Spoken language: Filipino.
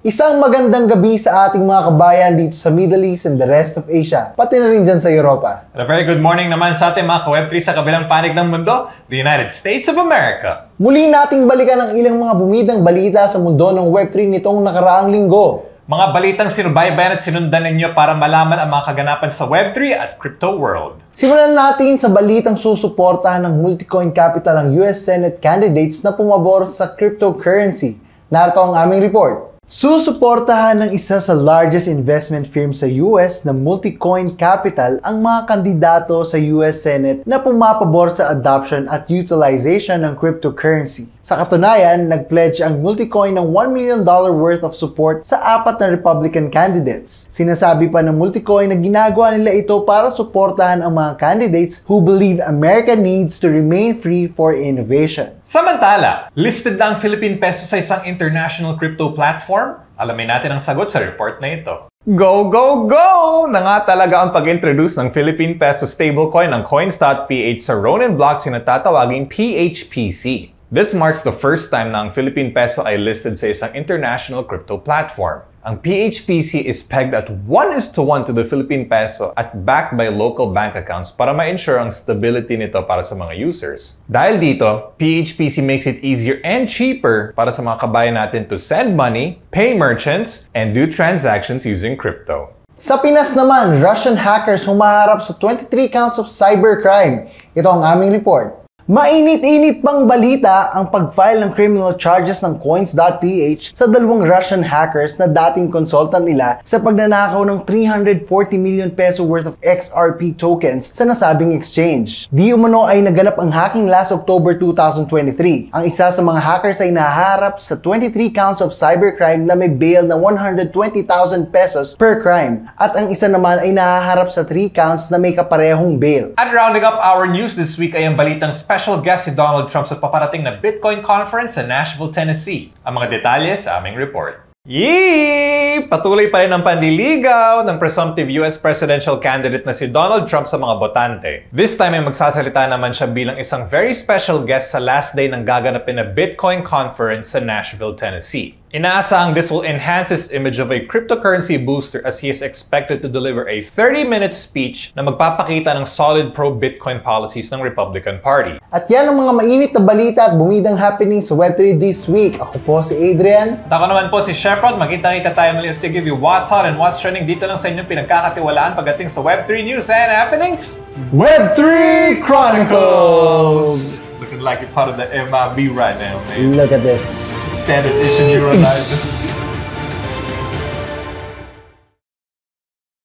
Isang magandang gabi sa ating mga kabayan dito sa Middle East and the rest of Asia, pati na rin dyan sa Europa. And a very good morning naman sa ating mga ka-Web3 sa kabilang panig ng mundo, the United States of America. Muli nating balikan ang ilang mga bumidang balita sa mundo ng Web3 nitong nakaraang linggo. Mga balitang sinubaybayan at sinundan ninyo para malaman ang mga kaganapan sa Web3 at crypto world. Simulan natin sa balitang susuportahan ng Multicoin Capital ang US Senate candidates na pumabor sa cryptocurrency. Narito ang aming report. Susuportahan ng isa sa largest investment firm sa US na Multicoin Capital ang mga kandidato sa US Senate na pumapabor sa adoption at utilization ng cryptocurrency. Sa katunayan, nag-pledge ang Multicoin ng $1 million worth of support sa 4 na Republican candidates. Sinasabi pa ng Multicoin na ginagawa nila ito para suportahan ang mga candidates who believe America needs to remain free for innovation. Samantala, listed na ang Philippine Peso sa isang international crypto platform? Alamin natin ang sagot sa report na ito. Go, go, go! Na nga talaga ang pag-introduce ng Philippine Peso stablecoin ng Coins.ph sa Ronin blockchain na tatawaging PHPC. This marks the first time na ang Philippine Peso ay listed sa isang international crypto platform. Ang PHPC is pegged at 1:1 to the Philippine Peso at backed by local bank accounts para ma-ensure ang stability nito para sa mga users. Dahil dito, PHPC makes it easier and cheaper para sa mga kabayan natin to send money, pay merchants, and do transactions using crypto. Sa Pinas naman, Russian hackers humaharap sa 23 counts of cybercrime. Ito ang aming report. Mainit-init pang balita ang pag-file ng criminal charges ng Coins.ph sa 2 Russian hackers na dating consultant nila sa pagnanakaw ng 340 million peso worth of XRP tokens sa nasabing exchange. Di umano ay naganap ang hacking last October 2023. Ang isa sa mga hackers ay nahaharap sa 23 counts of cybercrime na may bail na 120,000 pesos per crime at ang isa naman ay nahaharap sa 3 counts na may kaparehong bail. At rounding up our news this week ay ang balitang special guest si Donald Trump sa paparating na Bitcoin conference sa Nashville, Tennessee. Ang mga detalye sa aming report. Yee! Patuloy pa rin ang pandiligaw ng presumptive US presidential candidate na si Donald Trump sa mga botante. This time ay magsasalita naman siya bilang isang very special guest sa last day ng gaganapin na Bitcoin conference sa Nashville, Tennessee. Inaasahang this will enhance his image of a cryptocurrency booster as he is expected to deliver a 30-minute speech na magpapakita ng solid pro-Bitcoin policies ng Republican Party. At yan ang mga mainit na balita at bumidang happenings sa Web3 this week. Ako po si Adrian. At ako naman po si Sheprod. Magkita-kita tayo muli to give you what's hot and what's trending dito lang sa inyong pinagkakatiwalaan pagdating sa Web3 news and happenings. Web3 Chronicles! Looking like you're part of the MIB right now, man. Look at this. Standard issue Euro.